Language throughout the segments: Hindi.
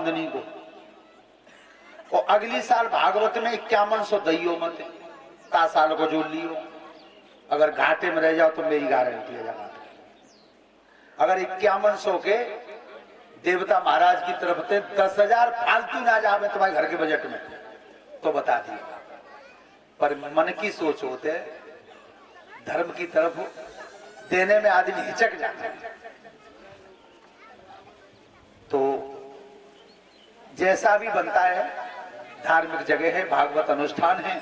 को और अगली साल भागवत में 5100 दैयो मत ता साल को जोड़ लियो। अगर घाटे में रह जाओ तो मेरी गारंटी है जमा। अगर 5100 के देवता महाराज की तरफ से 10,000 फालतू ना जावे तुम्हारे घर के बजट में तो बता दिए। पर मन की सोच होते धर्म की तरफ देने में आदमी हिचक जाता है। तो जैसा भी बनता है, धार्मिक जगह है, भागवत अनुष्ठान है,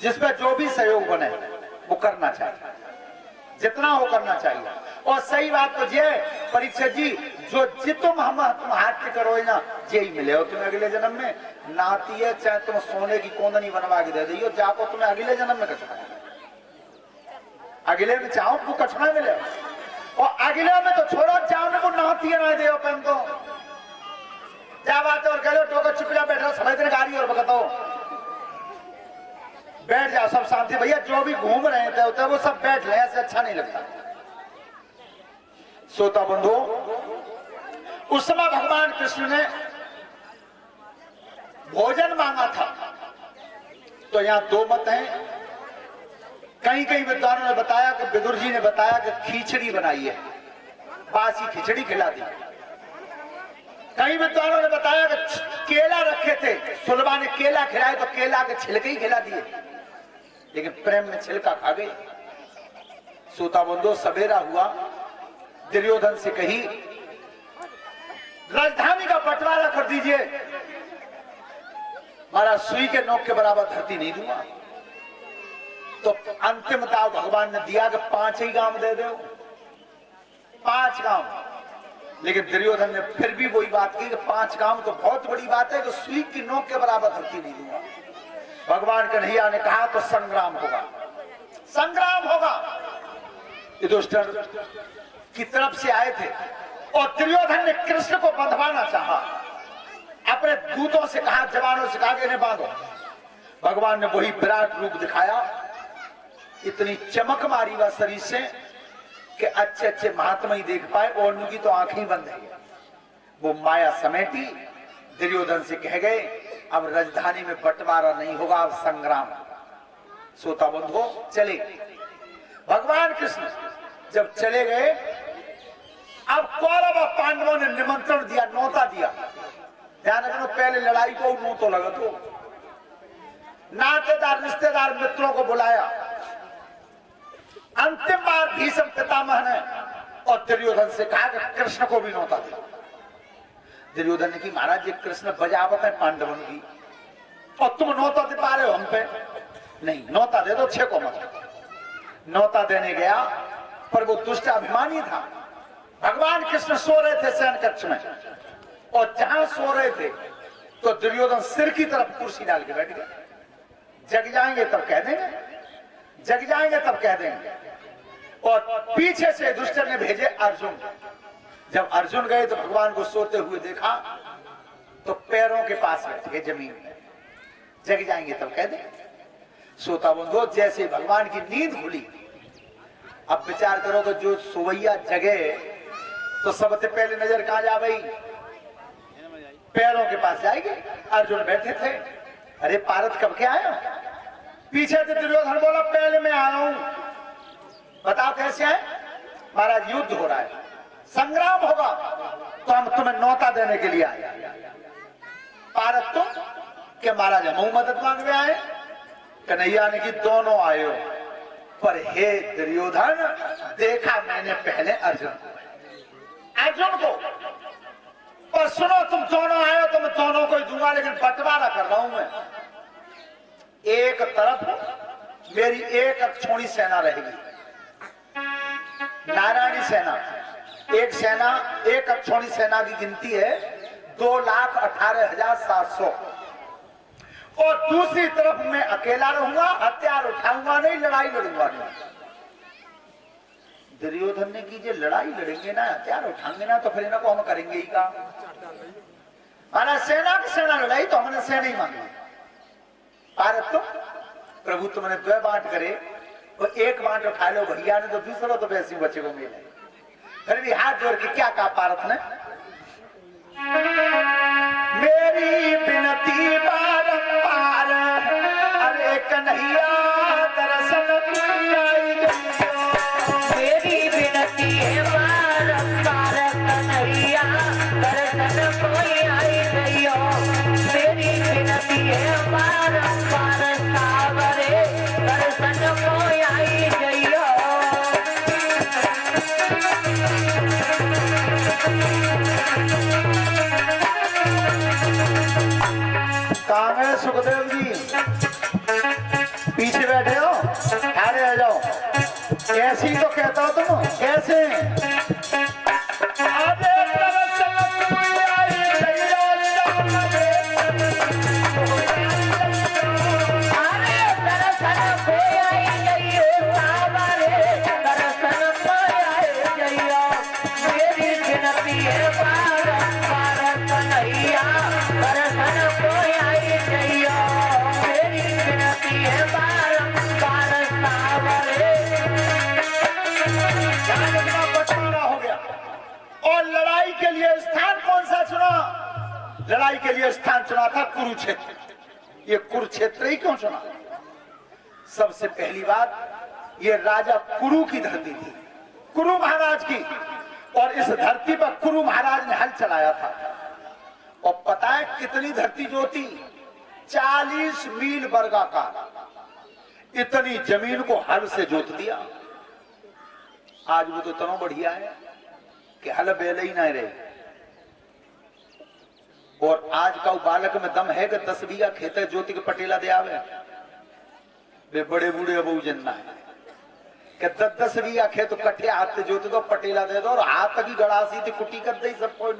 जिसमें जो भी सहयोग बने वो करना चाहिए, जितना हो करना चाहिए। और सही बात तो ये परीक्षित जी, जो तुम हाथ के करो ना यही मिले हो तुम्हें अगले जन्म में। नाती है चाहे तुम सोने की कोंदनी बनवा के दे दी हो, जाको तुम्हें अगले जन्म में कछुआ, अगले में चाहो तो कछुआ मिले। और अगले में तो छोड़ो, जाओ ना वो नाती है ना दे पेन तो क्या बात है। और कह लो टोकर चुपड़ा बैठा समझ गाड़ी और बताओ बैठ जाओ सब शांति। भैया जो भी घूम रहे थे वो सब बैठ रहे, ऐसे अच्छा नहीं लगता। श्रोता बंधु, उस समय भगवान कृष्ण ने भोजन मांगा था। तो यहां दो मत हैं। कहीं कहीं विद्वानों ने बताया कि विदुर जी ने बताया कि खिचड़ी बनाई है, बासी खिचड़ी खिला दी। कई विद्वानों ने बताया कि केला रखे थे, सुलभा ने केला खिलाए तो केला के छिलके ही खिला दिए, लेकिन प्रेम में छिलका खा गई। श्रोता बंधु, सवेरा हुआ, दुर्योधन से कही राजधानी का बंटवारा कर दीजिए, महाराज सुई के नोक के बराबर धरती नहीं दूंगा। तो अंतिम दाव भगवान ने दिया कि 5 ही गांव दे दो, 5 गांव। लेकिन दुर्योधन ने फिर भी वही बात की कि 5 गांव तो बहुत बड़ी बात है, कि सुई की नोक के बराबर धरती नहीं दूंगा। भगवान कन्हैया ने कहा तो संग्राम होगा, संग्राम होगा। युधिष्ठिर की तरफ से आए थे और दुर्योधन ने कृष्ण को बंधवाना चाहा। अपने दूतों से कहा, जवानों से कहा कि इन्हें बांधो। भगवान ने वही विराट रूप दिखाया, इतनी चमक मारी वह शरीर से कि अच्छे अच्छे महात्मा ही देख पाए और उनकी तो आंखें बंद है। वो माया समेटी, दुर्योधन से कह गए अब राजधानी में बंटवारा नहीं होगा, अब संग्राम। श्रोता बंधु, चले भगवान कृष्ण जब चले गए, अब कौरव और पांडवों ने निमंत्रण दिया, न्योता दिया। ध्यान रखना, पहले लड़ाई को न्योतो लगा तो नातेदार रिश्तेदार मित्रों को बुलाया। अंतिम बार भीष्म पितामह ने और दुर्योधन से कहा कि कृष्ण को भी न्योता दे। दुर्योधन ने की, महाराज ये कृष्ण बजावत है पांडवों की और तुम न्योता दे पा रहे हो हम पे? नहीं, न्योता दे दो, 6 को मत। न्योता देने गया पर वो दुष्ट अभिमानी था। भगवान कृष्ण सो रहे थे शयन कक्ष में, और जहां सो रहे थे तो दुर्योधन सिर की तरफ कुर्सी डाल के बैठ गया। जग जाएंगे तब कह देंगे, जग जाएंगे तब कह देंगे। और पीछे से दुष्ट ने भेजे अर्जुन। जब अर्जुन गए तो भगवान को सोते हुए देखा तो पैरों के पास बैठे जमीन में, जग जाएंगे तब कह देंगे। श्रोता बंधु, जैसे भगवान की नींद खुली, अब विचार करो कि जो सोवैया जगे तो सबसे पहले नजर कहां जा गई? पैरों के पास जाएगी। अर्जुन बैठे थे, अरे पारत कब के आए? पीछे से दुर्योधन बोला, पहले मैं आया हूं, बताओ कैसे आए? महाराज युद्ध हो रहा है, संग्राम होगा, तो हम तुम्हें न्योता देने के लिए आए। पारत तुम क्या? महाराज हम मदद मांगने आए। कन्हैया ने की, दोनों आए हो, पर हे दुर्योधन, देखा मैंने पहले अर्जुन को, पर सुनो तुम दोनों आए हो तो मैं दोनों को ही दूंगा, लेकिन बंटवारा कर रहा हूं मैं। एक तरफ मेरी एक अक्षोणी सेना रहेगी, नारायणी सेना। एक सेना, एक अक्षोणी सेना की गिनती है 2,18,700। और दूसरी तरफ मैं अकेला रहूंगा, हथियार उठाऊंगा नहीं, लड़ाई लड़ूंगा नहीं। दुर्योधन ने की, जो लड़ाई लड़ेंगे ना, हथियार उठाएंगे ना, तो फिर इनको हम करेंगे ही का? माना सेना की सेना लड़ाई तो हमने सेना ही मांगी। भारत तो प्रभु तुमने 2 बांट करे तो 1 बांट उठा लो भैया ने, तो दूसरा तो वैसे बच्चे को मिले। फिर भी हाथ जोड़ के क्या कहा पारत ने? बारंबार सावरे दर्शन को आई जइयो। कहाँ गए सुखदेव जी? पीछे बैठे हो, आगे आ जाओ। कैसी तो कहता हो तुम, कैसे? आगे दर्शन कोई आई जइयो, आरे दर्शन को आई जइयो सावरे दर्शन को आई जइयो। मेरी गिनती है बारंबार कन्हैया दर्शन को आई जइयो। मेरी गिनती है बारंबार सावरे। बंटवारा हो गया। और लड़ाई के लिए स्थान कौन सा चुना? लड़ाई के लिए स्थान चुना था कुरुक्षेत्र। ये कुरुक्षेत्र ही क्यों चुना? सबसे पहली बात, ये राजा कुरु की धरती थी, कुरु महाराज की। और इस धरती पर कुरु महाराज ने हल चलाया था। और पता है कितनी धरती जो थी? 40 मील वर्गाकार इतनी जमीन को हल से जोत दिया। आज वो तो इतना बढ़िया है कि हल बेले ही नहीं रहे। और आज का बालक में दम है कि 10 बीघा खेत है ज्योति के पटेला दे आवे। वे बड़े बूढ़े बहु जनना है कि 10 बीघा खेत कट्ठे हाथ से ज्योति तो पटेला दे दो और हाथ तक ही गड़ासी थी कुटी कर दे सब कोई।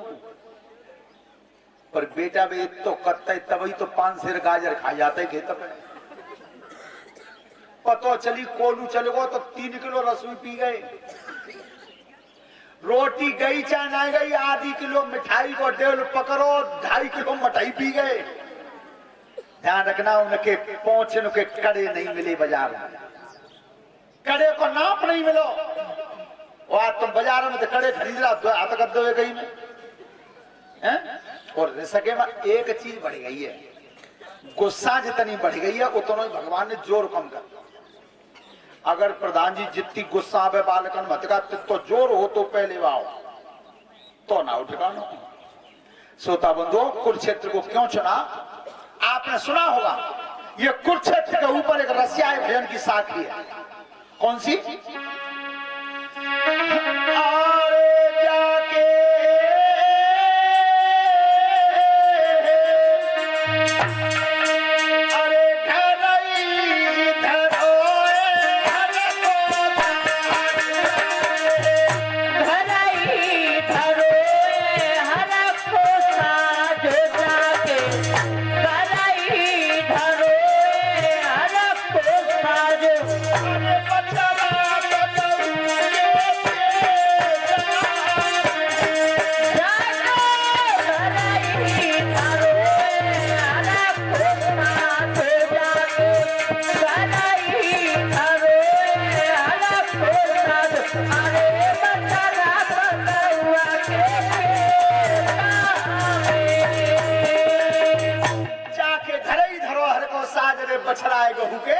पर बेटा वे तो करता तभी तो 5 सेर गाजर खा जाते खेत पे। पतो चली कोलू चले गो तो 3 किलो रसोई पी गए। रोटी गई चाहे ना गई, आधी किलो मिठाई को डेल पकड़ो, 2.5 किलो मिठाई पी गए। ध्यान रखना उनके पहुंचे के कड़े नहीं मिले बाजार में, कड़े को नाप नहीं मिलो। वह तुम बाजार में तो कड़े खरीद रहा हाथ कर दो कहीं में हैं? और सके में एक चीज बढ़ गई है, गुस्सा जितनी बढ़ गई है उतना ही भगवान ने जोर कम कर। अगर प्रधान जी जितनी गुस्सा आवे बालकन मत का तो जोर हो तो पहले आओ तो ना उठकानो। श्रोता बंधु, कुरुक्षेत्र को क्यों चुना? आपने सुना होगा, ये कुरुक्षेत्र के ऊपर एक रसिया भजन की साखी है। कौन सी? आरे जाके बछड़ाए गहू के